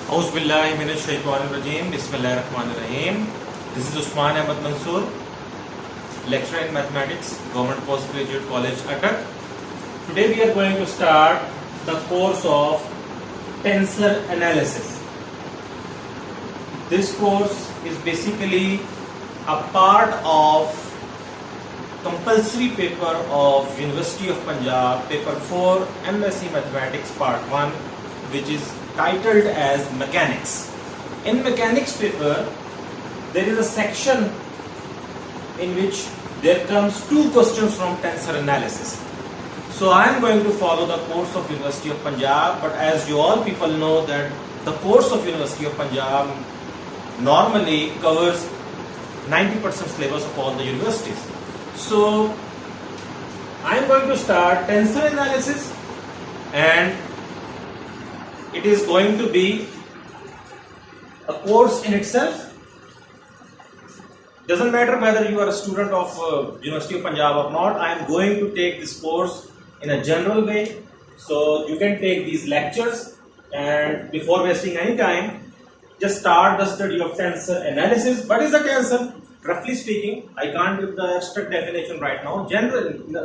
Auzubillahiminash-shaytanir-rajeem. Bismillahir-rahmanir-rahim. This is Usman Ahmad Mansoor, lecturer in mathematics, Government Postgraduate College, Attak. Today we are going to start the course of tensor analysis. This course is basically a part of compulsory paper of University of Punjab, paper 4, MSc Mathematics Part 1, which is titled as Mechanics. In Mechanics paper, there is a section in which there comes two questions from tensor analysis. So I am going to follow the course of University of Punjab, but as you all people know that the course of University of Punjab normally covers 90% syllabus of all the universities. So I am going to start tensor analysis, and it is going to be a course in itself. Doesn't matter whether you are a student of University of Punjab or not. I am going to take this course in a general way, so you can take these lectures, and before wasting any time, just start the study of tensor analysis. What is a tensor? Roughly speaking, I can't give the abstract definition right now.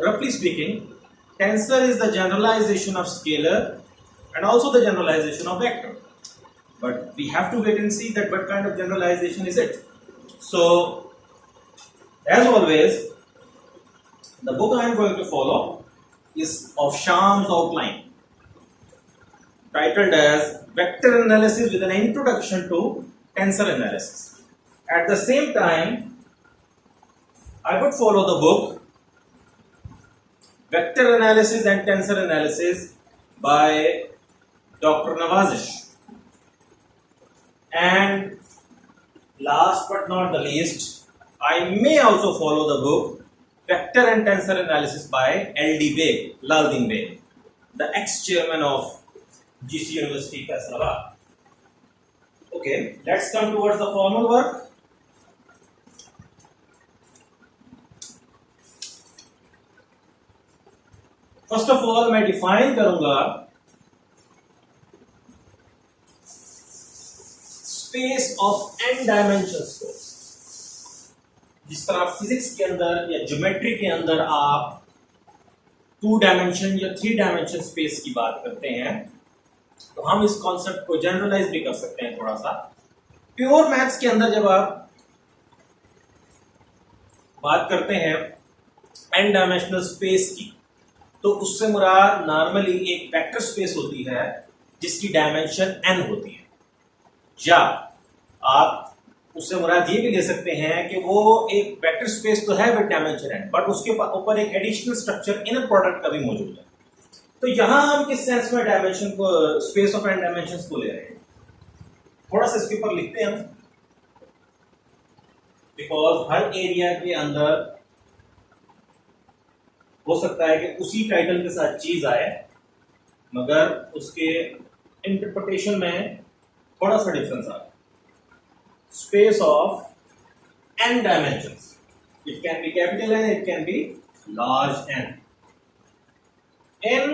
Roughly speaking, tensor is the generalization of scalar and also the generalization of vector. But we have to wait and see that what kind of generalization is it. So, as always, the book I am going to follow is of Sham's outline, titled as Vector Analysis with an Introduction to Tensor Analysis. At the same time, I would follow the book Vector Analysis and Tensor Analysis by Dr. Nawazish. And last but not the least, I may also follow the book Vector and Tensor Analysis by L.D. Beg, Laldin Beg, the ex-chairman of GC University, Faisalabad. Okay, let's come towards the formal work. First of all, मैं define करूंगा space of n dimensions को. जिस तरह physics के अंदर या geometry के अंदर आप 2 डायमेंशन या 3 डायमेंशन स्पेस की बात करते हैं, तो हम इस कॉन्सेप्ट को जनरलाइज भी कर सकते हैं थोड़ा सा. प्योर मैथ्स के अंदर जब आप बात करते हैं n डायमेंशनल स्पेस की, तो उससे मुराद नॉर्मली एक वेक्टर स्पेस होती है जिसकी डायमेंशन n होती है, या आप उससे मुराद ये भी ले सकते हैं कि वो एक वेक्टर स्पेस तो है विद डायमेंशन n, बट उसके ऊपर एक एडिशनल स्ट्रक्चर इनर प्रोडक्ट का भी मौजूद है. तो यहां हम किस सेंस में डायमेंशन को, स्पेस ऑफ n डायमेंशंस को ले रहे हैं, थोड़ा सा इसके ऊपर लिखते हैं हम, बिकॉज हर एरिया के अंदर हो सकता है कि उसी टाइटल के साथ चीज आए मगर उसके इंटरप्रिटेशन में थोड़ा सा डिफरेंस आ. Space of n dimensions, it can be capital N, it can be large n. in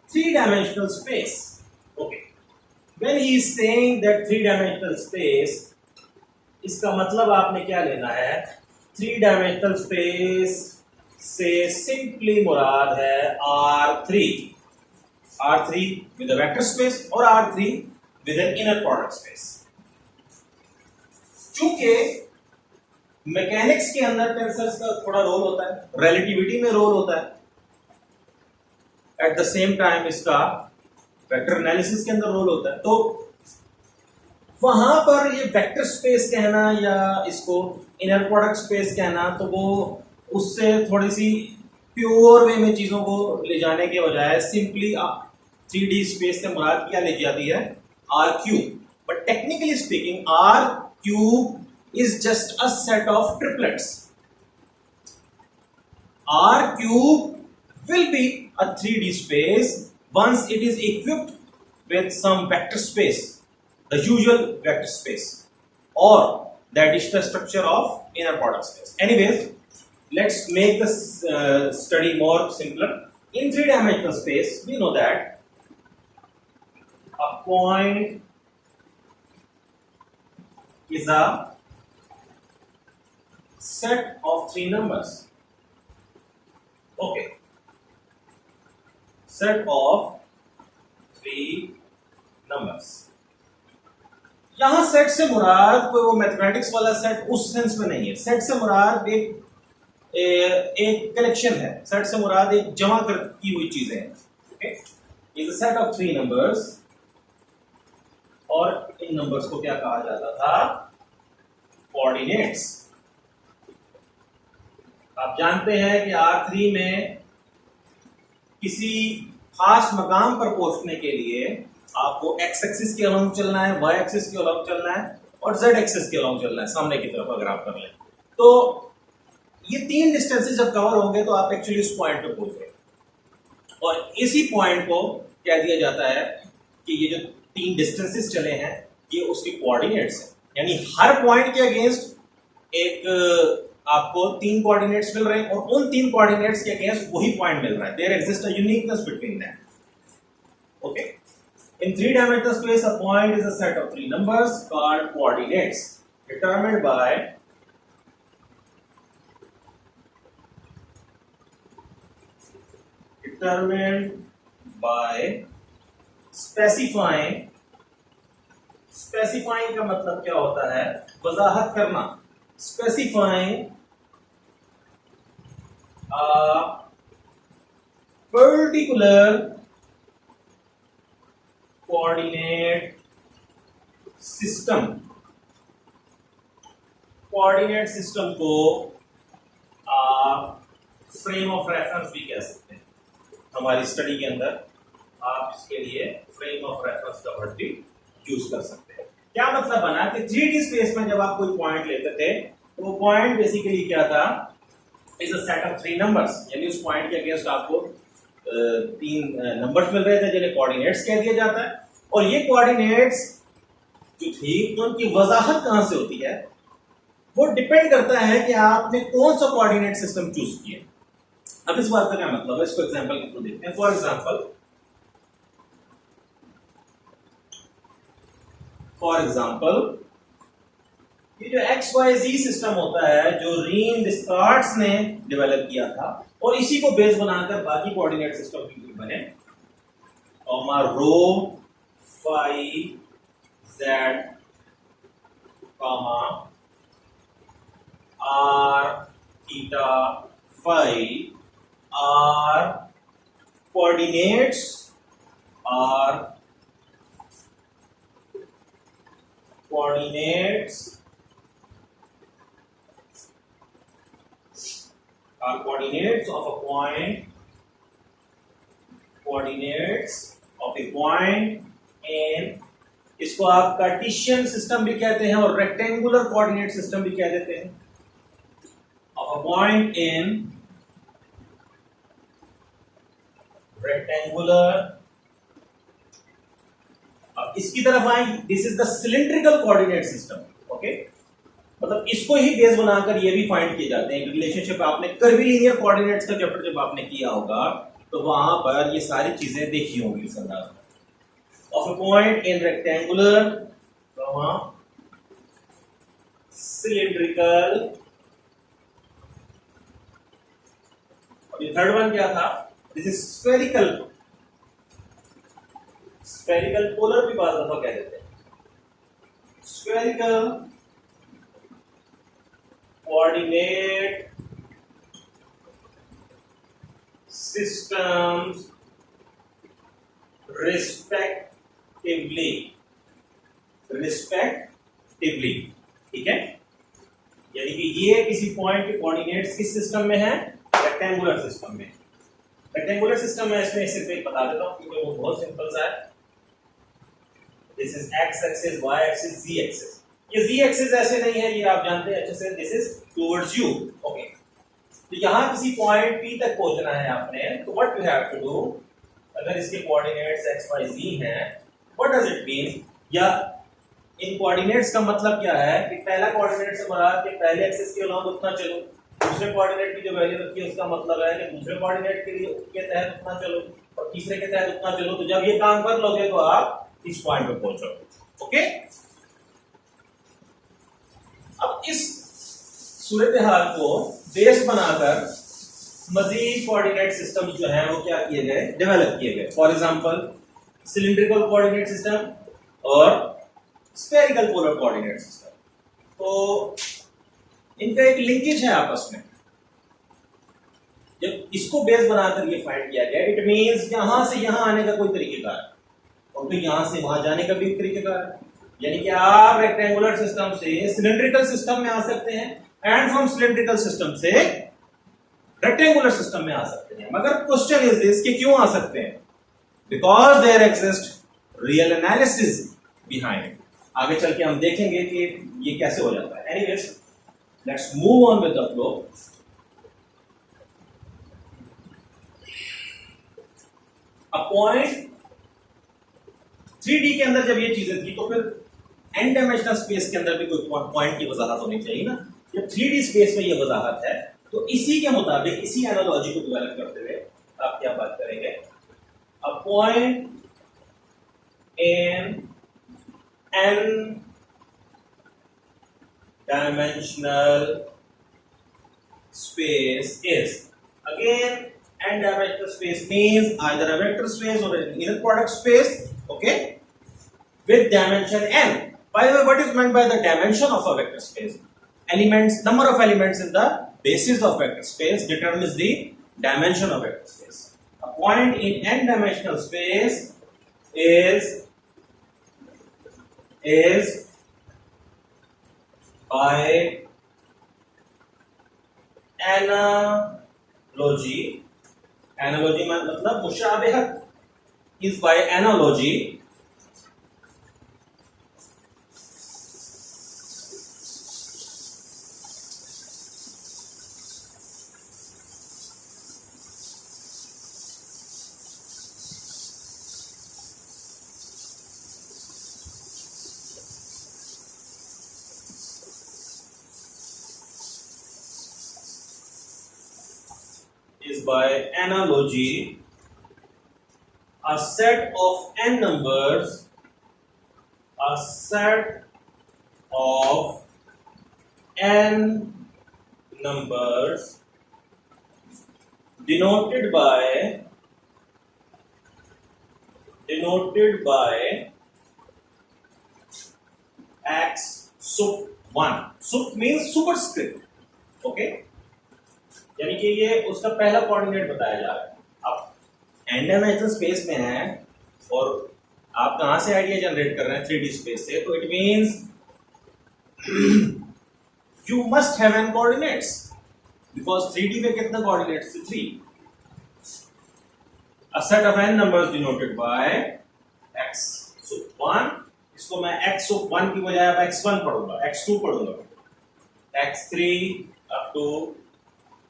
3-dimensional space. Okay, when he is saying that 3-dimensional space, इसका मतलब आपने क्या लेना है, 3-dimensional space से सिंपली मुराद है R3 with a vector space और R3 with an inner product space. चूंकि मैकेनिक्स के अंदर टेंसर्स का थोड़ा रोल होता है, रिलेटिविटी में रोल होता है, एट द सेम टाइम इसका वेक्टर एनालिसिस के अंदर रोल होता है, तो वहां पर ये वेक्टर स्पेस कहना या इसको इनर प्रोडक्ट स्पेस कहना, तो वो उससे थोड़ी सी प्योर वे में चीजों को ले जाने के बजाय सिंपली 3D स्पेस से मुराद क्या ले जाती है, R cube. But technically speaking R cube is just a set of triplets. R cube will be a 3D space once it is equipped with some vector space, the usual vector space, or the additional structure of inner product space. Anyways, let's make this study more simpler. In 3-dimensional space, we know that a point is a set of three numbers. Okay, set of three numbers. यहां set से मुराद कोई वो mathematics वाला set उस sense में नहीं है। Set से मुराद एक कलेक्शन है, सेट से मुराद एक जमा की हुई चीजें हैं। Okay, is a set of three numbers, और इन नंबर्स को क्या कहा जाता था? कोऑर्डिनेट्स। आप जानते हैं कि R3 में किसी खास मकाम पर पहुंचने के लिए आपको एक्स एक्सिस के अलोंग चलना है, वाई एक्सिस के अलोंग चलना है और जेड एक्सिस के अलोंग चलना है, सामने की तरफ अगर आप कर लें तो ये तीन डिस्टेंसेस जब कवर होंगे तो आप एक्चुअली उस पॉइंट पे पहुंच गए। और इसी पॉइंट को क्या दिया जाता है कि ये जो तीन डिस्टेंसेस चले हैं ये उसके कोऑर्डिनेट्स हैं, यानी हर पॉइंट के अगेंस्ट एक आपको तीन कोऑर्डिनेट्स मिल रहे हैं और उन तीन कोऑर्डिनेट्स के अगेंस्ट वही पॉइंट मिल रहा है। There exist a uniqueness between them. Okay, in three dimensional space a point is a set of three numbers called coordinates determined by specifying का मतलब क्या होता है? वजाहत करना। specifying a particular coordinate system. Coordinate system को आप frame of reference भी कह सकते हैं। हमारी स्टडी के अंदर आप इसके लिए फ्रेम ऑफ रेफरेंस का वर्ड भी यूज कर सकते हैं। क्या मतलब बना कि 3D स्पेस में जब आप कोई पॉइंट लेते थे तो वो पॉइंट बेसिकली क्या था? Is a set of three numbers, यानी उस पॉइंट के अगेंस्ट आपको तीन नंबर्स मिल रहे थे जिन्हें कोऑर्डिनेट्स कह दिया जाता है। और ये कोऑर्डिनेट्स जो थी तो उनकी वजाहत कहां से होती है? वो डिपेंड करता है कि आपने कौन सा कोऑर्डिनेट सिस्टम चूज किया। अब इस बात का क्या मतलब है, इसको एग्जांपल के थ्रू देखते हैं। फॉर एग्जांपल ये जो XYZ सिस्टम होता है जो रीन डिस्कार्ड्स ने डेवलप किया था और इसी को बेस बनाकर बाकी कोऑर्डिनेट सिस्टम भी बने। रो phi z comma r theta phi are coordinates of a point, and इसको आप कार्टेशियन सिस्टम भी कहते हैं और रेक्टेंगुलर कोऑर्डिनेट सिस्टम भी कह देते हैं। Of a point in rectangular. अब इसकी तरफ आए, this is the cylindrical coordinate system. Okay, मतलब इसको ही बेस बनाकर ये भी फाइंड किए जाते हैं। रिलेशनशिप आपने कर्वीलिनियर कोऑर्डिनेट्स का चैप्टर जब आपने किया होगा तो वहां पर ये सारी चीजें देखी होंगी इस अंदाज में। Of a point in rectangular, cylindrical, और ये थर्ड वन क्या था? This is spherical. Spherical polar भी बात दफा कह देते हैं। स्फेरिकल कोऑर्डिनेट सिस्टम्स रिस्पेक्टिवली, ठीक है। यानी कि ये किसी पॉइंट के कोऑर्डिनेट्स किस सिस्टम में है? रेक्टेंगुलर सिस्टम में। रेक्टेंगुलर सिस्टम में इसमें सिर्फ एक बता देता हूं क्योंकि वो बहुत सिंपल सा है। This is x axis, y axis, z axis. ये जी एक्सिस ऐसे नहीं है, ये आप जानते हैं अच्छे से, this is towards you. Okay, तो यहां किसी पॉइंट पी तक पहुंचना है आपने, तो what you have to do, अगर इसके कोऑर्डिनेट्स x y z हैं, व्हाट डज इट मीन? या इन कोऑर्डिनेट्स का मतलब क्या है कि पहला कोऑर्डिनेट से मुराद कि पहले एक्सिस के अलोंग उतना चलो, दूसरे कोऑर्डिनेट की जो वैल्यू रखी है उसका मतलब है कि दूसरे कोऑर्डिनेट के लिए के तहत उतना चलो और तीसरे के तहत उतना चलो। तो जब ये काम कर लोगे तो आप इस पॉइंट पे पहुंचोगे। ओके, अब इस सूरत हाल को बेस बनाकर मजीद कोऑर्डिनेट सिस्टम जो है वो क्या किए गए, डेवलप किए गए। For example cylindrical coordinate system और स्फेरिकल पोलर कोऑर्डिनेट सिस्टम। तो इनका एक लिंकेज है आपस में। जब इसको बेस बनाकर ये फाइंड किया गया, इट मींस यहां से यहां आने का कोई तरीकेकार है और फिर यहां से वहां जाने का भी एक तरीकेकार है। यानी कि आप रेक्टेंगुलर सिस्टम से सिलिंड्रिकल सिस्टम में आ सकते हैं एंड फ्रॉम सिलिंड्रिकल सिस्टम से रेक्टेंगुलर सिस्टम में आ सकते हैं। मगर क्वेश्चन इज दिस कि क्यों आ सकते हैं? Because there exist real analysis behind. आगे चल के हम देखेंगे कि ये कैसे हो जाता है। Anyways, let's move on with the flow. A point 3D के अंदर जब ये चीजें थी तो फिर n डायमेंशनल स्पेस के अंदर भी कोई पॉइंट की वजाहत होनी चाहिए ना। जब 3D स्पेस में ये वजाहत है तो इसी के मुताबिक, इसी एनालॉजी को डेवलप करते हुए आप क्या बात करेंगे? A point in n dimensional space is, again n dimensional space means either a vector space or an inner product space, okay, with dimension n. By the way, what is meant by the dimension of a vector space? Elements, number of elements in the basis of vector space determines the dimension of vector space. A point in n dimensional space is by analogy, analogy मतलब मुशाबिहत, is by analogy a set of n numbers, a set of n numbers denoted by x sub 1. Sub means superscript, okay? यानी कि ये उसका पहला coordinate बताया जा रहा है। अब n डायमेंशनल स्पेस में है और आप कहां से आइडिया जनरेट कर रहे हैं? 3D स्पेस से। तो it means you must have n coordinates, because 3D में कितने कोऑर्डिनेट्स थे? 3। A set of n numbers denoted by x sub 1। इसको मैं x sub 1 की बजाय अब x1 पढ़ूंगा, x2 पढ़ूंगा, x3 up to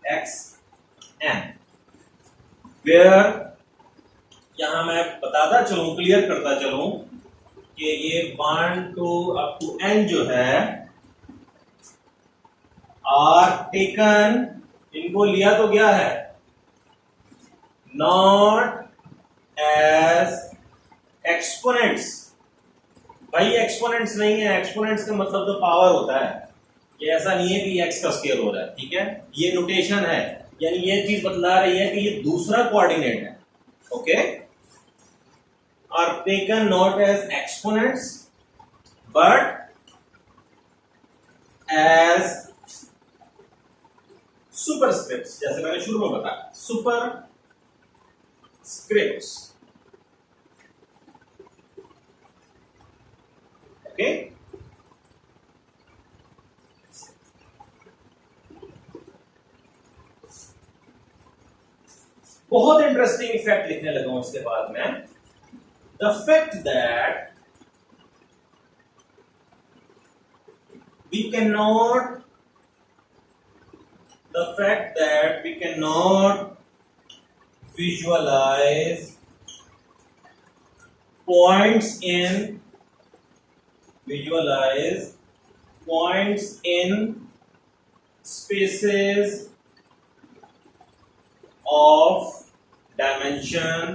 xn, where यहां मैं बताता चलूं, क्लियर करता चलूं कि ये 1 to up to n जो है आर टेकन, इनको लिया तो गया है नॉट एज एक्सपोनेंट्स। भाई एक्सपोनेंट्स नहीं है, एक्सपोनेंट्स का मतलब तो पावर होता है। ये ऐसा नहीं है कि x का स्केयर हो रहा है, ठीक है? ये नोटेशन है, यानी ये चीज बतला रही है कि ये दूसरा कोऑर्डिनेट है, okay? Are taken not as exponents but as superscripts, जैसे मैंने शुरू में बताया, सुपर स्क्रिप्ट्स, ओके? बहुत इंटरेस्टिंग इफेक्ट लिखने लगा हूं इसके बाद में। The fact that we can not visualize points in spaces of dimension,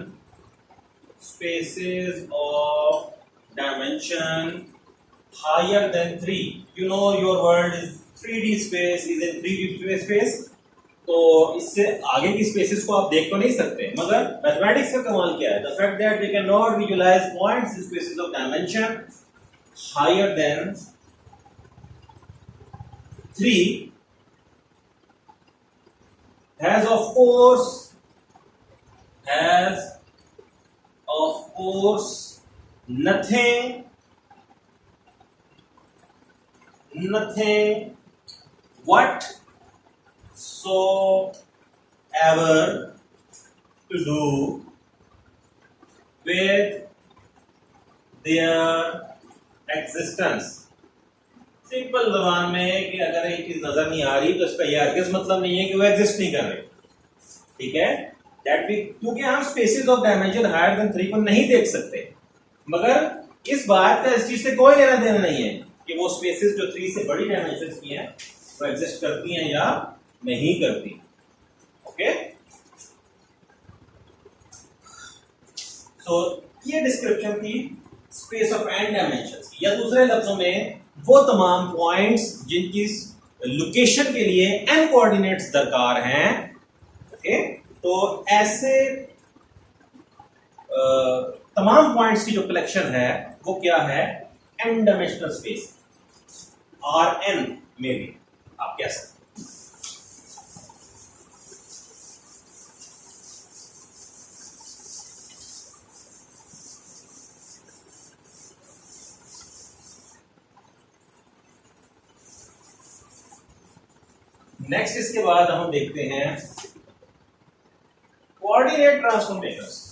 higher than 3, you know your world is 3D space is in 3D space, तो इससे आगे की स्पेसेस को आप देख तो नहीं सकते, मगर मैथमेटिक्स का कमाल क्या है, the fact that we can not visualize points in spaces of dimension higher than 3 has of course nothing whatsoever to do with their existence. Simple जबान में कि अगर एक चीज नजर नहीं आ रही तो इसका यह हरगिज मतलब नहीं है कि वो एग्जिस्ट नहीं कर रही, ठीक है, दैट भी, क्योंकि हम spaces of dimension higher than 3 को नहीं देख सकते, मगर इस बात का इस चीज से कोई लेना देना नहीं है कि वो स्पेसेस जो 3 से बड़ी डायमेंशंस की हैं वो एग्जिस्ट करती हैं या नहीं करती. ओके, तो ये डिस्क्रिप्शन थी स्पेस ऑफ एन डायमेंशंस की, या दूसरे लफ्जों में वो तमाम पॉइंट्स जिनकी लोकेशन के लिए n कोऑर्डिनेट्स दरकार हैं. ओके, तो ऐसे तमाम पॉइंट्स की जो कलेक्शन है वो क्या है, n डायमेंशनल स्पेस, Rn में भी आप कह सकते हैं. नेक्स्ट इसके बाद हम देखते हैं coordinate transformations.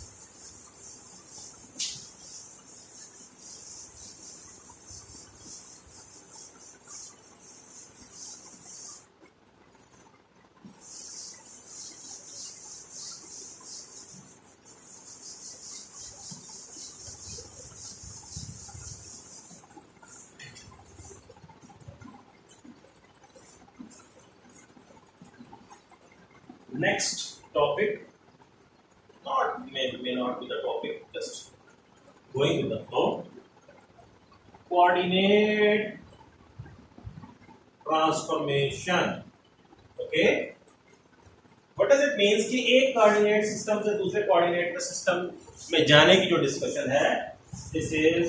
Next topic, may not be the topic, just going with the flow. Coordinate transformation. Okay, what does it means कि एक कोऑर्डिनेट सिस्टम से दूसरे कोऑर्डिनेट सिस्टम में जाने की जो डिस्कशन है, this is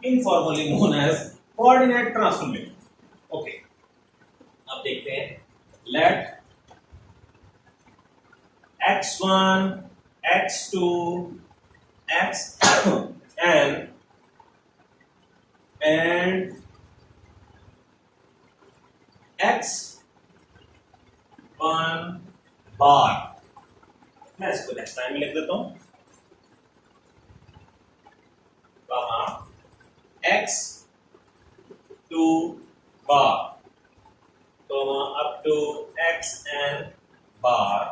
informally known as coordinate transformation. Okay, अब देखते हैं. Let x1, x2, xn and x1 बार, मैं इसको नेक्स्ट टाइम में लिख देता हूं, x2 bar up to xn bar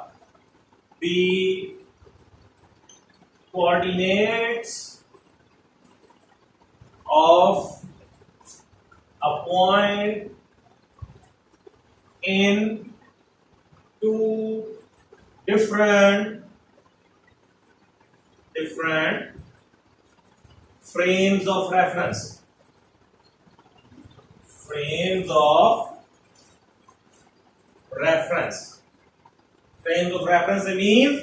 be coordinates of a point in two different frames of reference. Frames of reference means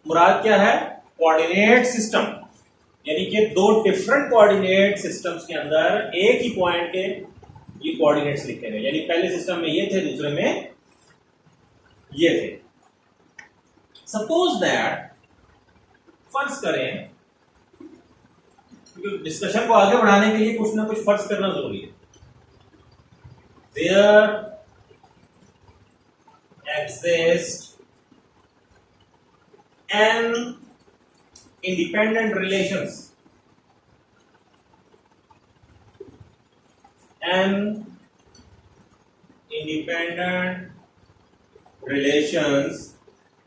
मुराद क्या है, कोऑर्डिनेट सिस्टम, यानी कि दो डिफरेंट कोऑर्डिनेट सिस्टम्स के अंदर एक ही पॉइंट के ये कोऑर्डिनेट्स लिखे गए, यानी पहले सिस्टम में ये थे, दूसरे में ये थे. सपोज दैट, फर्ज करें, क्योंकि डिस्कशन को आगे बढ़ाने के लिए कुछ ना कुछ फर्ज करना जरूरी है. There exist n independent relations,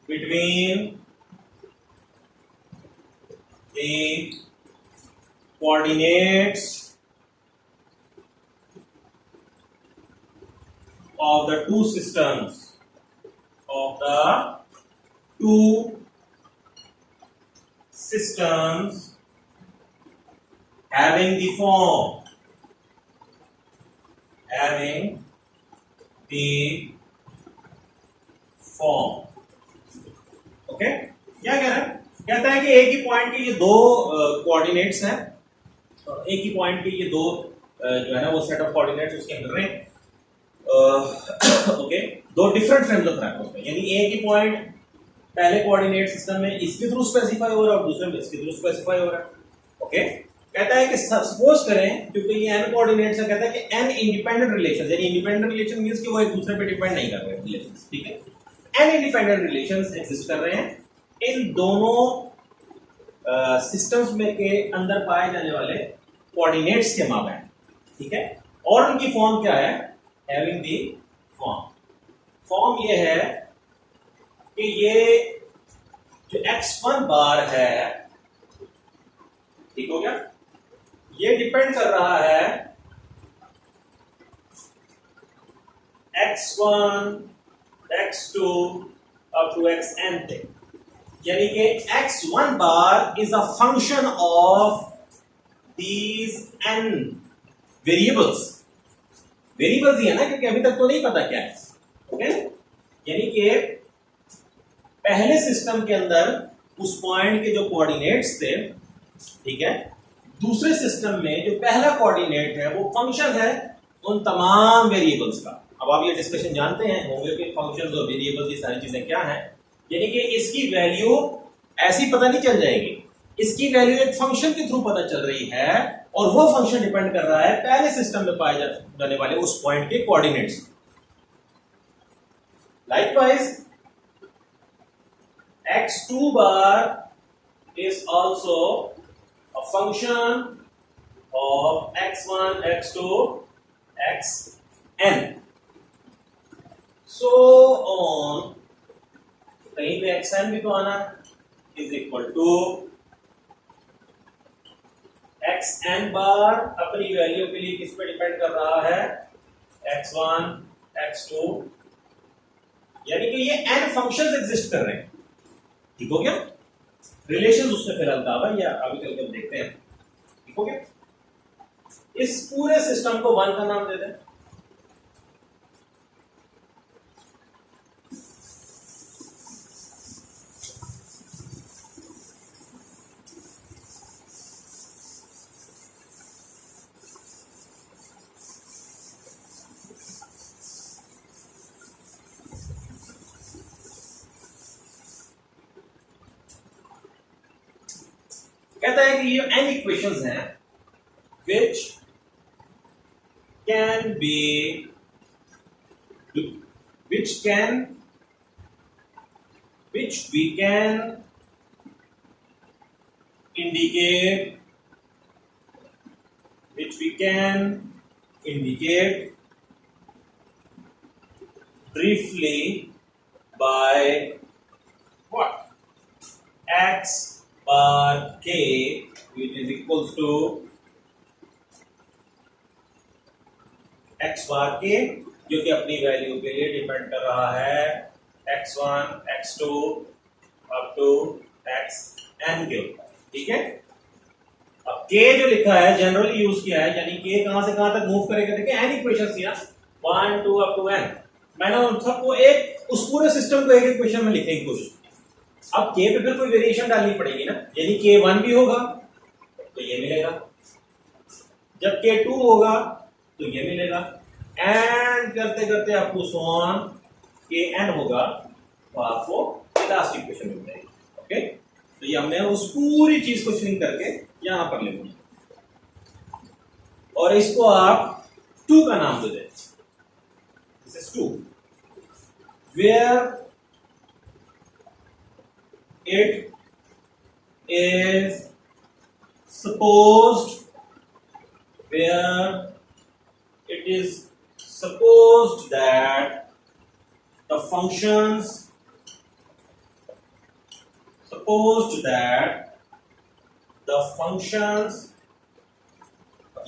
between the coordinates of the two systems having the form, having the form. Okay, क्या कह रहा है? कहता है कि एक ही पॉइंट के ये दो कोऑर्डिनेट्स हैं, एक ही पॉइंट के ये दो जो है ना वो सेट ऑफ कोऑर्डिनेट्स उसके अंदर हैं, ओके, दो डिफरेंट फ्रेम्स ऑफ रेफरेंस में, यानी एक ही पॉइंट पहले कोऑर्डिनेट सिस्टम में इसके थ्रू स्पेसिफाई हो रहा है और दूसरे में इसके थ्रू स्पेसिफाई हो रहा है. ओके, कहता है कि सपोज करें, क्योंकि ये n कोऑर्डिनेट्स है, कहता है कि n इंडिपेंडेंट रिलेशंस, यानी इंडिपेंडेंट रिलेशन मींस कि वो एक दूसरे पे डिपेंड नहीं कर रहे रिलेशंस, ठीक है, n इंडिपेंडेंट रिलेशंस एग्जिस्ट कर रहे हैं इन दोनों सिस्टम्स में के अंदर पाए जाने वाले कोऑर्डिनेट्स के माबैन, ठीक है, और उनकी फॉर्म क्या है? Having the form. फॉर्म ये है कि ये जो x1 बार है, ठीक हो गया, ये डिपेंड कर रहा है x1, x2 up to xn पे, यानी कि x1 bar is a function of these n variables. Variables ही है ना, क्योंकि अभी तक तो नहीं पता क्या है. ओके, यानी कि पहले सिस्टम के अंदर उस पॉइंट के जो कोऑर्डिनेट्स थे, ठीक है, दूसरे सिस्टम में जो पहला कोऑर्डिनेट है वो फंक्शन है उन तमाम वेरिएबल्स का. अब आप ये डिस्कशन जानते हैं होंगे कि फंक्शंस और वेरिएबल्स ये सारी चीजें क्या हैं, यानी कि इसकी वैल्यू ऐसी पता नहीं चल जाएगी, इसकी वैल्यू एक फंक्शन के थ्रू पता चल रही है और वो फंक्शन डिपेंड कर रहा है पहले सिस्टम में पाए जाने वाले उस पॉइंट के coordinates. Likewise x2 bar is also a function of x1, x2, xn. So on, कहीं पे xn भी तो आना is equal to xn बार अपनी वैल्यू के लिए किस पे डिपेंड कर रहा है? x1, x2, यानी कि ये n फंक्शंस एग्जिस्ट कर रहे हैं. ठीक हो गया? रिलेशंस उससे फिलहाल दावा या अभी चल कर देखते हैं. ठीक हो गया? इस पूरे सिस्टम को वन का नाम दे दें. कहता है कि ये n इक्वेशंस हैं which can be which we can indicate briefly by what? X bar k, which is equals to x bar k, जो कि अपनी वैल्यू के लिए डिपेंड कर रहा है x1, x2 up to xn के ऊपर. ठीक है, अब k जो लिखा है जनरली यूज किया है, यानी k कहां से कहां तक मूव करेगा. देखिए n इक्वेशंस यहां 1 2 अप टू n, मैंने उन सबको एक उस पूरे सिस्टम को एक इक्वेशन में लिखने की कोशिश. अब k पे फिर कोई वेरिएशन डालनी पड़ेगी ना, यानी k1 भी होगा तो ये मिलेगा, जब k2 होगा तो ये मिलेगा, एंड करते करते आपको सोन kn होगा तो आपको लास्ट इक्वेशन मिल जाएगी. ओके, तो ये हमने उस पूरी चीज को श्रिंक करके यहां पर ले लिया और इसको आप 2 का नाम दे दें. This is 2 where it is supposed that the functions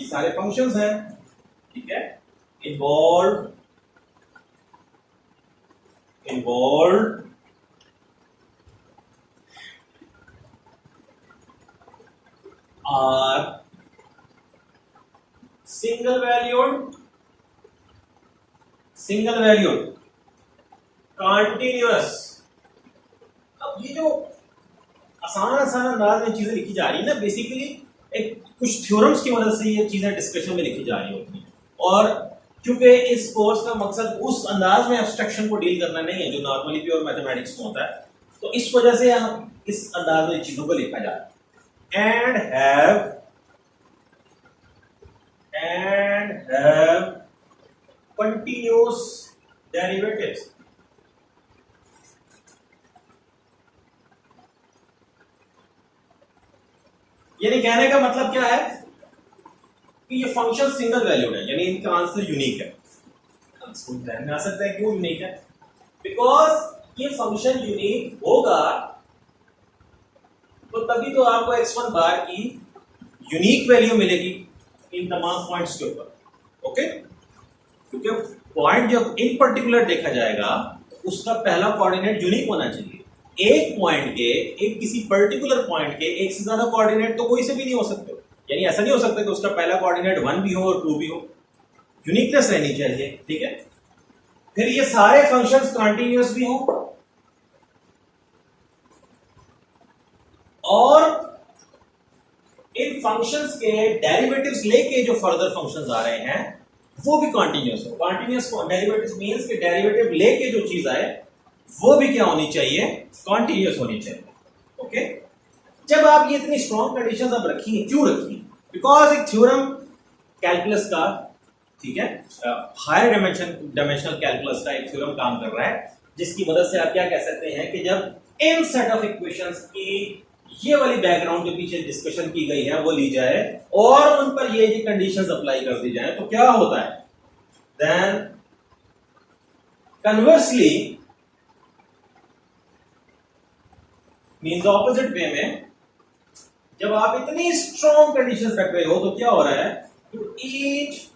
ये सारे फंक्शंस हैं, ठीक है, involved are single valued, continuous. अब ये जो आसान आसान अंदाज में चीजें लिखी जा रही है ना, बेसिकली एक कुछ थ्योरम्स की मदद से ये चीजें डिस्कशन में लिखी जा रही होती हैं। और क्योंकि इस कोर्स का मकसद उस अंदाज में एब्स्ट्रैक्शन को डील करना नहीं है जो नॉर्मली प्योर मैथमेटिक्स में होता है, तो इस वजह से हम इस अंदाज में चीजों को लिखा जा रहा है। And have continuous derivatives. यानी कहने का मतलब क्या है कि ये फंक्शन सिंगल वैल्यूड है, यानी इनका आंसर यूनिक है। अब इसको ध्यान में आ सकता है क्यों यूनिक है, बिकॉज ये फंक्शन यूनिक होगा तो तभी तो आपको x1 बार की यूनिक वैल्यू मिलेगी इन तमाम पॉइंट्स के ऊपर। ओके, क्योंकि पॉइंट जब इन पर्टिकुलर देखा जाएगा उसका पहला कोऑर्डिनेट यूनिक होना चाहिए। एक पॉइंट के, एक किसी पर्टिकुलर पॉइंट के एक से ज्यादा कोऑर्डिनेट तो कोई से भी नहीं हो सकते, यानी ऐसा नहीं हो सकता कि उसका पहला कोऑर्डिनेट 1 भी हो और 2 भी हो, यूनिकनेस रहनी चाहिए। ठीक है, फिर ये सारे फंक्शंस कंटीन्यूअस भी हों और इन फंक्शंस के डेरिवेटिव्स लेके जो फर्दर फंक्शंस आ रहे हैं वो भी कंटीन्यूअस हो। कंटीन्यूअस डेरिवेटिव्स मींस कि डेरिवेटिव लेके जो चीज आए वो भी क्या होनी चाहिए, कंटीन्यूअस होनी चाहिए। ओके, जब आप ये इतनी स्ट्रॉन्ग कंडीशंस अब रखी हैं, क्यों रखी हैं? बिकॉज एक थ्योरम कैलकुलस का, ठीक है, हायर डायमेंशनल कैलकुलस का एक थ्योरम काम कर रहा है जिसकी मदद से आप क्या कह सकते हैं कि जब इन सेट ऑफ इक्वेशंस की ये वाली बैकग्राउंड के पीछे डिस्कशन की गई है वो ली जाए और उन पर ये कंडीशंस अप्लाई कर दी जाए तो क्या होता है, then conversely means opposite way में जब आप इतनी स्ट्रॉन्ग कंडीशंस रख रहे हो तो क्या हो रहा है, to each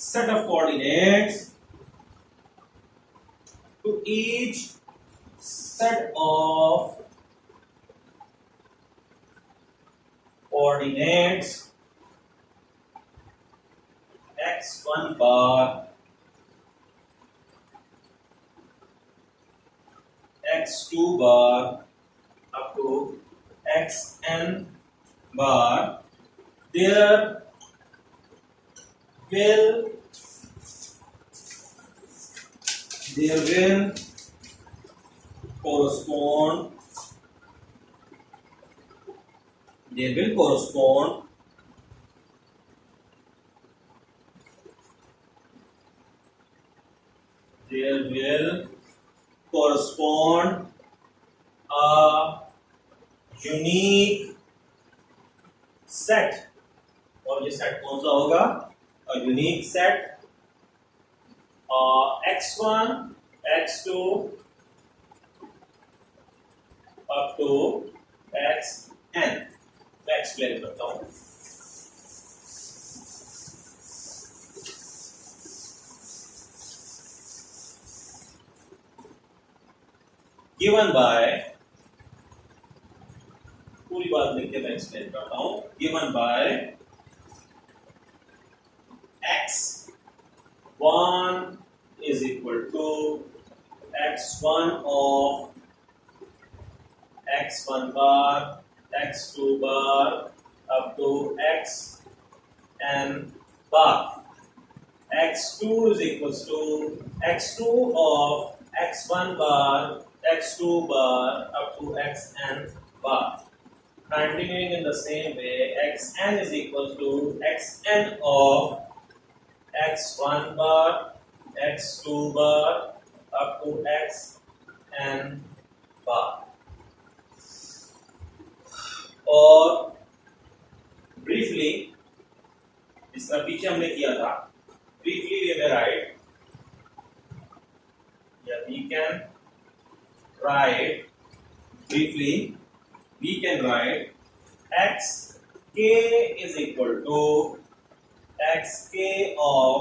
set of coordinates, to each set of coordinates x1 bar, x2 bar up to xn bar, there will correspond a unique set, और ये सेट कौन सा होगा, a unique set x1 x2 up to xn। मैं explain करता हूं। Given by, पूरी बात लिख के मैं एक्सप्लेन करता हूं। Given by x1 is equal to x1 of x1 bar, x2 bar up to xn bar. x2 is equals to x2 of x1 bar, x2 bar up to xn bar. Continuing in the same way, xn is equals to xn of x1 bar, x2 bar up to xn bar। और briefly इस तरह पीछे हमने किया था, briefly we may write, या we can write briefly, we can write xk is equal to xk of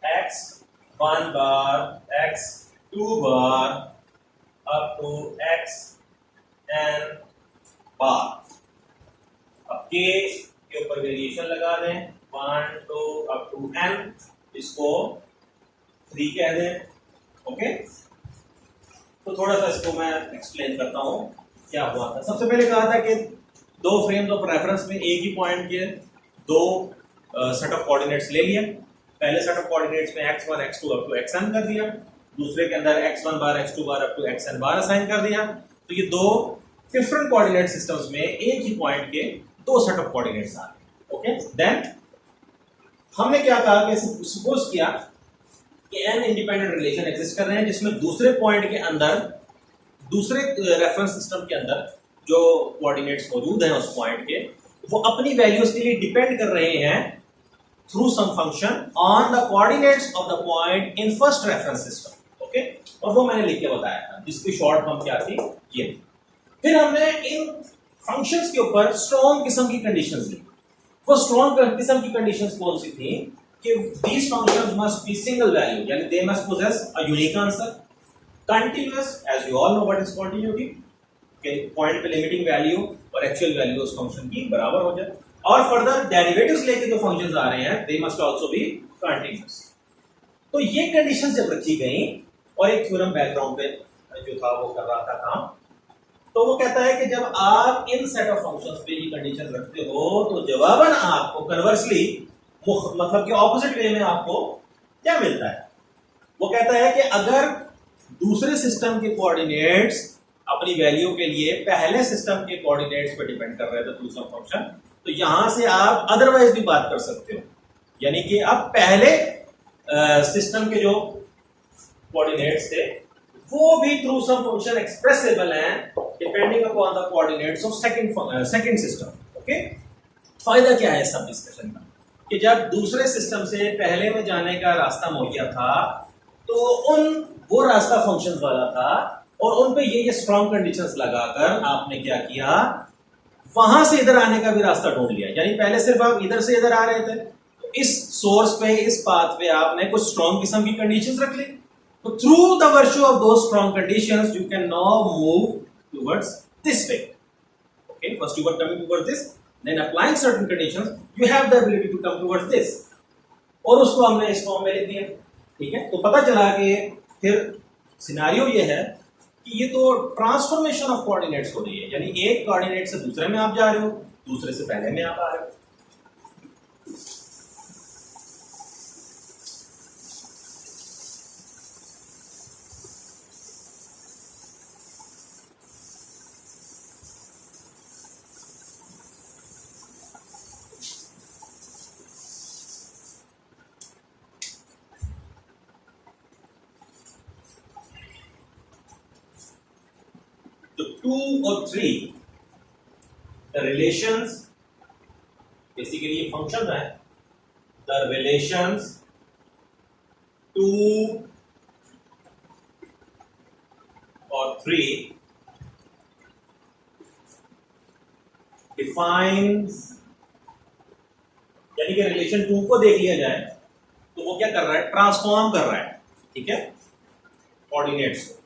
x1 bar, x2 bar up to xn bar। अब k के ऊपर वेरिएशन लगा दें 1 2 up to n, इसको 3 कह दें। ओके, तो थोड़ा सा इसको मैं एक्सप्लेन करता हूं क्या हुआ था। सबसे पहले कहा था कि दो फ्रेम्स ऑफ रेफरेंस में एक ही पॉइंट के दो सेट ऑफ कोऑर्डिनेट्स ले लिया। पहले सेट ऑफ कोऑर्डिनेट्स में x1 x2 up to xn कर दिया, दूसरे के अंदर x1 bar x2 bar up to xn bar assign कर दिया। तो ये दो डिफरेंट कोऑर्डिनेट सिस्टम्स में एक ही पॉइंट के दो सेट ऑफ कोऑर्डिनेट्स आ गए। ओके, देन हमने क्या कहा कि सपोज किया कि n इंडिपेंडेंट रिलेशन एग्जिस्ट कर रहे हैं जिसमें दूसरे पॉइंट के अंदर, दूसरे रेफरेंस सिस्टम के अंदर जो कोऑर्डिनेट्स मौजूद हैं उस पॉइंट के, वो अपनी वैल्यूज के लिए डिपेंड कर रहे हैं through some function on the coordinates of the point in first reference system. Okay, और वो मैंने लिख के बताया था जिसकी शॉर्ट फॉर्म क्या थी, ये। फिर हमने इन फंक्शंस के ऊपर स्ट्रॉन्ग किस्म की कंडीशंस ली। वो स्ट्रॉन्ग किस्म की कंडीशंस कौन सी थी कि these functions must be single value, यानी they must possess a unique answer, continuous, as you all know what is continuity, कि पॉइंट पे लिमिटिंग वैल्यू और एक्चुअल वैल्यू उस फंक्शन की बराबर हो जाए, और फर्दर डेरिवेटिव्स लेके जो फंक्शंस आ रहे हैं they must also be continuous। तो ये कंडीशंस जब रखी गई और एक थ्योरम बैकग्राउंड पे जो था वो कर रहा था काम, तो वो कहता है कि जब आप इन सेट ऑफ फंक्शंस पे ये कंडीशन रखते हो तो जवाबन आपको कन्वर्सली मतलब कि ऑपोजिट वे में आपको क्या मिलता है। वो कहता है कि अगर दूसरे सिस्टम के कोऑर्डिनेट्स अपनी वैल्यू के लिए पहले सिस्टम के कोऑर्डिनेट्स पे डिपेंड कर रहे थे थ्रू सम फंक्शन, तो यहां से आप अदरवाइज भी बात कर सकते हो, यानी कि आप पहले सिस्टम के जो कोऑर्डिनेट्स थे वो भी थ्रू सम फंक्शन एक्सप्रेसेबल हैं depending upon the coordinates of second system. Okay, फायदा क्या है सब डिस्कशन का कि जब दूसरे सिस्टम से पहले में जाने का रास्ता मुहैया था तो वो रास्ता फंक्शंस वाला था, और उन पे ये स्ट्रॉन्ग कंडीशंस लगाकर आपने क्या किया, वहां से इधर आने का भी रास्ता ढूंढ लिया। यानी पहले सिर्फ आप इधर से इधर आ रहे थे, तो इस सोर्स पे, इस पाथ पे आपने कुछ स्ट्रॉन्ग किस्म की कंडीशंस रख ली, तो through the virtue of those strong conditions you can now move towards this way. Okay, first you were coming towards this, then applying certain conditions you have the ability to come towards this, और उसको हमने इस form में लिख दिया। ठीक है, तो पता चला कि फिर सिनेरियो ये है कि ये तो ट्रांसफॉर्मेशन ऑफ कोऑर्डिनेट्स हो रही है, यानी एक कोऑर्डिनेट से दूसरे में आप जा रहे हो, दूसरे से पहले में आप आ रहे हो। तो 2 और 3 the relations, बेसिकली ये फंक्शंस हैं, the relations 2 और 3 defines, यानी कि रिलेशन 2 को देख लिया जाए तो वो क्या कर रहा है, ट्रांसफॉर्म कर रहा है। ठीक है, कोऑर्डिनेट्स को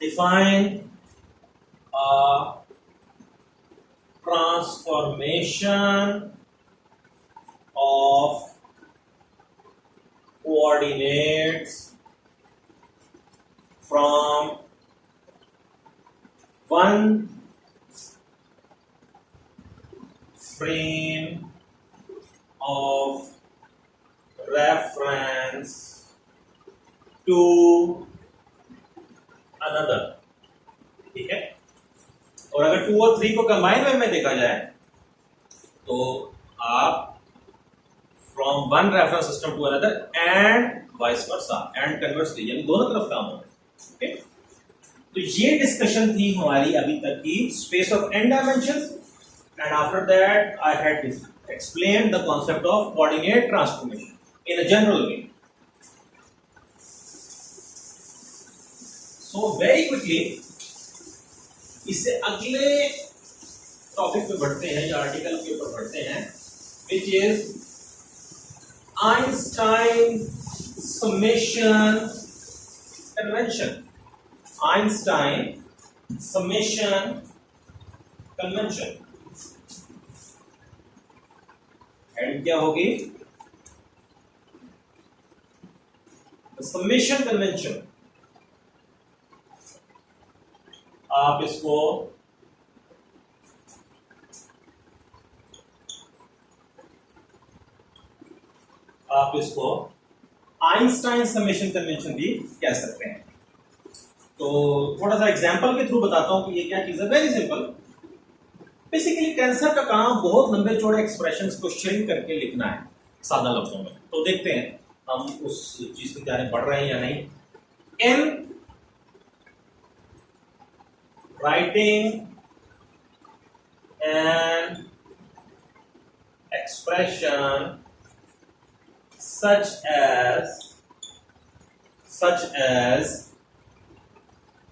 define a transformation of coordinates from one frame of reference to another। ठीक है, और अगर 2 और 3 को कंबाइन वे में देखा जाए तो आप from one reference system to another and vice versa and conversely, यानी दोनों तरफ काम होता है। ओके, तो ये डिस्कशन थी हमारी अभी तक की space of n dimensions, and after that I had explain the concept of coordinate transformation in a general way. So very quickly इससे अगले टॉपिक पे बढ़ते हैं या आर्टिकल के ऊपर बढ़ते हैं, which is Einstein summation convention. Einstein summation convention head क्या होगी, समेशन कन्वेंशन, आप इसको आइंस्टाइन समेशन कन्वेंशन भी कह सकते हैं। तो थोड़ा सा एग्जांपल के थ्रू बताता हूं कि ये क्या चीज है। वेरी सिंपल, बेसिकली टेंसर का काम बहुत लंबे चौड़े एक्सप्रेशंस को श्रिंक करके लिखना है सादा लफ्जों में। तो देखते हैं हम उस चीज के बारे में पढ़ रहे हैं या नहीं। In writing an expression such as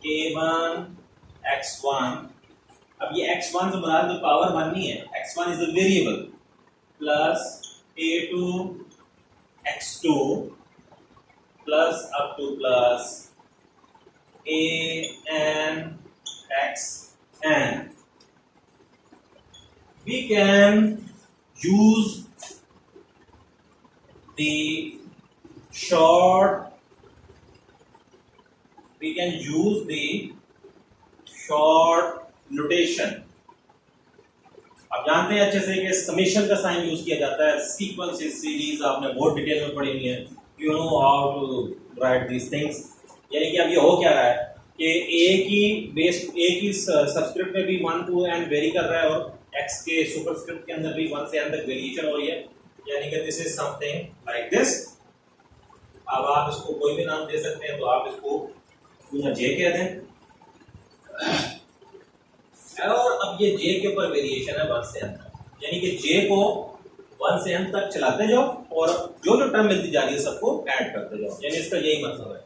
a1 x1, अब ये x1 से बना तो पावर 1 नहीं है, x1 is a variable, plus a2 x2 plus up two plus an xn. We can use the short notation. आप जानते हैं अच्छे से कि समेशन का साइन यूज किया जाता है। सीक्वेंसेस सीरीज आपने बहुत डिटेल में पढ़ी हुई है, you know how to write these things. यानी कि अब ये हो क्या रहा है कि ए की सबस्क्रिप्ट में भी 1 to n वेरी कर रहा है और x के सुपरस्क्रिप्ट के अंदर भी 1 से n तक वेरिएशन हो रही है। यानी कि this is something like this. अब आप इसको कोई भी नाम दे सकते हैं, तो आप इसको जे कह दें, और अब ये जे के ऊपर वेरिएशन है 1 से n तक। यानी कि जे को 1 से n तक चलाते जाओ और जो जो टर्म मिलती जा रही है सबको ऐड करते जाओ। यानी इसका यही मतलब है।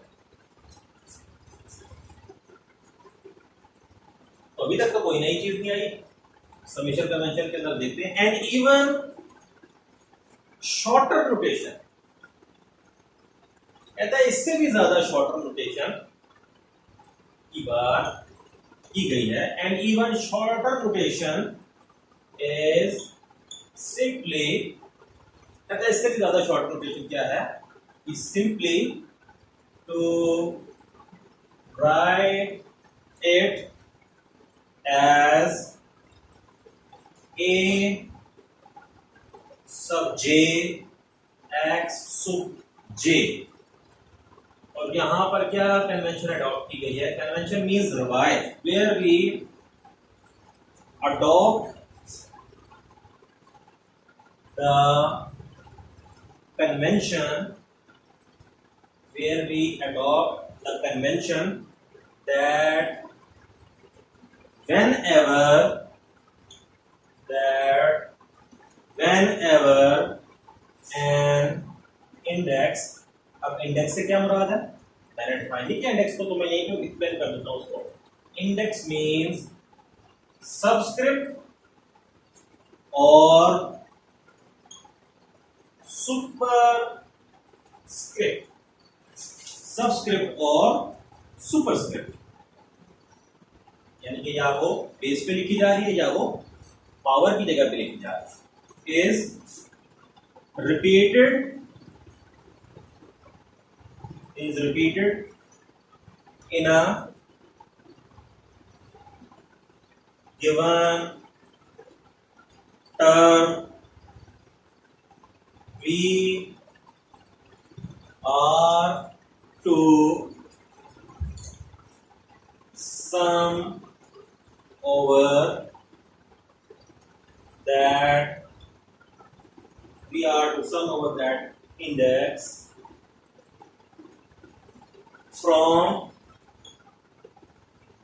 तो अभी तक तो कोई नई चीज नहीं आई। समेशन कन्वेंशन के अंदर देखते हैं एंड इवन शॉर्टर नोटेशन, कहता है इससे भी ज्यादा शॉर्टर नोटेशन की बात की गई है। And even shorter notation is simply, कहता है इससे भी ज्यादा शॉर्ट नोटेशन क्या है, is simply to write it as a sub j x sub j। और यहां पर क्या कन्वेंशन अडॉप्ट की गई है? Convention means revise, where we adopt the convention, where we adopt the convention that whenever an index, अब index से क्या मुराद है मैंने डिफाइन नहीं किया इंडेक्स को, तो मैं यहीं पे एक्सप्लेन कर देता हूं उसको। इंडेक्स मींस सबस्क्रिप्ट और सुपरस्क्रिप्ट, सबस्क्रिप्ट और सुपरस्क्रिप्ट, यानी कि या वो बेस पे लिखी जा रही है या वो पावर की जगह पे लिखी जा रही है। Is repeated in a given term we are to sum over that index from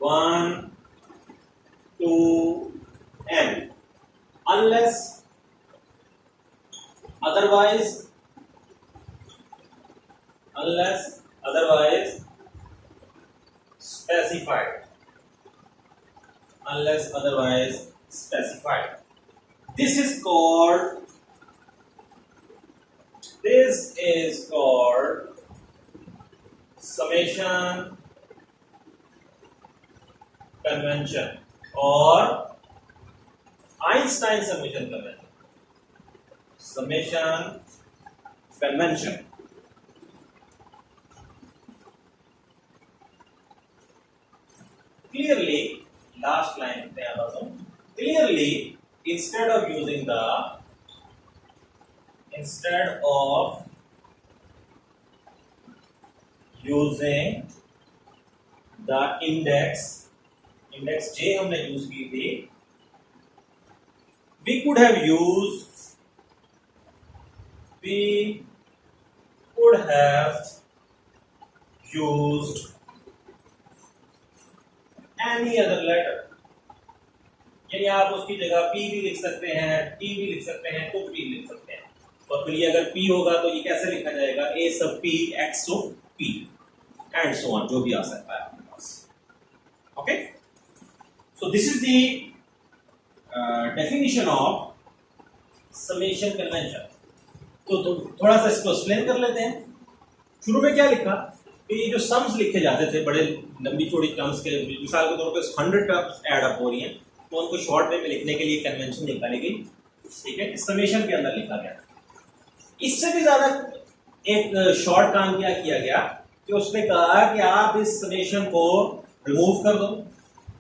1 to n unless otherwise specified, this is called summation convention or Einstein summation convention। summation convention clearly, last line पे आता हूँ, clearly instead of using the index j हमने use की थी, we could have used any other letter, यानी आप उसकी जगह p भी लिख सकते हैं, t भी लिख सकते हैं, कुछ भी लिख सकते हैं। और फिर ये अगर p होगा तो ये कैसे लिखा जाएगा, a sub p x sub p and so on, जो भी आ सकता है आपके पास। Okay, so this is the definition of summation convention. तो थोड़ा सा इसको एक्सप्लेन कर लेते हैं। शुरू में क्या लिखा कि ये जो सम्स लिखे जाते थे बड़े लंबी चौड़ी टर्म्स के, मिसाल के तौर पे 100 टर्म्स ऐड अप हो रही हैं, तो उनको शॉर्ट वे में लिखने के लिए कन्वेंशन निकाली गई, ठीक है, समेशन के अंदर लिखा गया। इससे भी ज्यादा एक शॉर्ट काम क्या किया गया कि उसने कहा कि आप इस समेशन को रिमूव कर दो।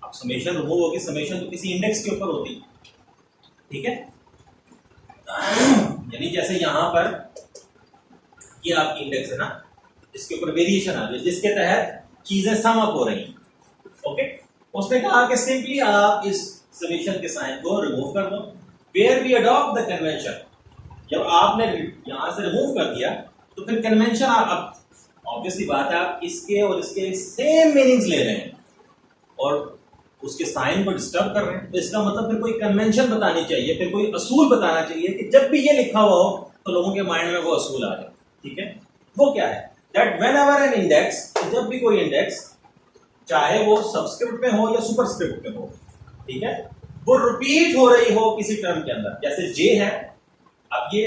अब समेशन रिमूव होगी, समेशन तो किसी इंडेक्स के ऊपर होती, ठीक है, यानी जैसे यहां पर ये आपकी इंडेक्स है ना, जिसके ऊपर वेरिएशन आ रही है, जिसके तहत चीजें सम अप हो रही हैं। ओके, उसने कहा कि सिंपली आप इस समेशन के साइन को रिमूव कर दो। Where we adopt the convention, जब आपने यहां से रिमूव कर दिया तो फिर कन्वेंशन, अब ऑब्वियसली बात है आप इसके और इसके सेम मीनिंग्स ले रहे हैं और उसके साइन को डिस्टर्ब कर रहे हैं, तो इसका मतलब फिर कोई कन्वेंशन बतानी चाहिए, फिर कोई असूल बताना चाहिए कि जब भी ये लिखा हुआ हो तो लोगों के माइंड में वो असूल आ जाए। ठीक है, वो क्या है, दैट व्हेनेवर एन इंडेक्स, जब भी कोई इंडेक्स, चाहे वो सबस्क्रिप्ट में हो या सुपरस्क्रिप्ट में हो, ठीक है, वो रिपीट हो रही हो किसी टर्म के अंदर, जैसे जे है, अब ये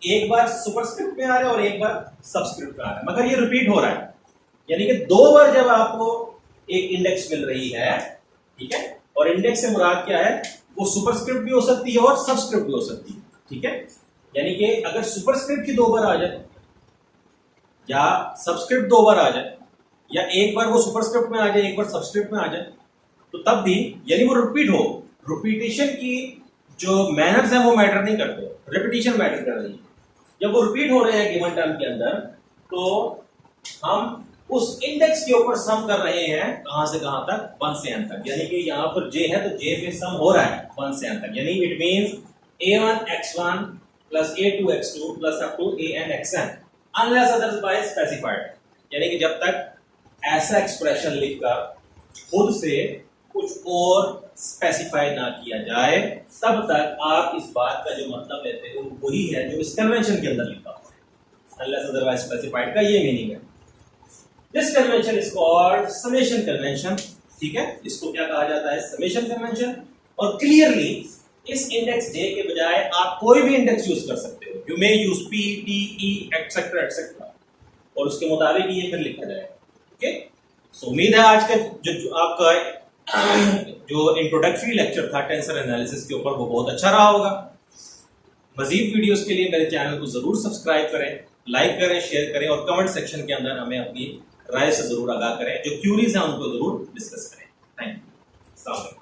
एक बार सुपरस्क्रिप्ट में आ रहा है और एक बार सबस्क्रिप्ट में आ रहा है, मगर ये रिपीट हो रहा है, यानी कि 2 बार जब आपको एक इंडेक्स मिल रही है, ठीक है, और इंडेक्स से मुराद क्या है, वो सुपरस्क्रिप्ट भी हो सकती है और सबस्क्रिप्ट भी हो सकती है। ठीक है, यानी कि अगर सुपरस्क्रिप्ट की 2 बार आ जाए या सबस्क्रिप्ट 2 बार आ जाए या एक बार वो सुपरस्क्रिप्ट में आ जाए, एक बार सबस्क्रिप्ट में आ जाए, तो तब भी यानी वो रिपीट हो, रिपीटेशन की जो मैनर्स हैं वो मैटर नहीं करते, रिपीटेशन मैटर कर रही है। जब वो रिपीट हो रहे हैं गिवन टर्म के अंदर, तो हम उस इंडेक्स के ऊपर सम कर रहे हैं, कहां से कहां तक, 1 से n तक, यानी कि यहां पर j है तो j पे सम हो रहा है 1 से n तक, यानी it means a1 x1 plus a2 x2 plus up to an xn unless otherwise specified, यानी कि जब तक ऐसा एक्सप्रेशन लिखकर खुद से कुछ और स्पेसिफाई ना किया जाए, तब तक आप इस बात का जो मतलब लेते हो वही है जो इस कन्वेंशन के अंदर लिखा हुआ है, अनलेस अदरवाइज स्पेसिफाइड का ये मीनिंग है। This convention is called summation convention. ठीक है, इसको क्या कहा जाता है, समेशन कन्वेंशन। और क्लियरली इस इंडेक्स j के बजाय आप कोई भी इंडेक्स यूज कर सकते हो, you may use p t e etcetera etcetera, और उसके मुताबिक ये फिर लिखा जाएगा। ओके, सो उम्मीद है आज का जो आपका जो इंट्रोडक्टरी लेक्चर था टेंसर एनालिसिस के ऊपर वो बहुत अच्छा रहा होगा। मजीद वीडियोस के लिए मेरे चैनल को जरूर सब्सक्राइब करें, लाइक करें, शेयर करें और कमेंट सेक्शन के अंदर हमें अपनी राय से जरूर आगाह करें, जो क्यूरीज हैं उनको जरूर डिस्कस करें। Thank you.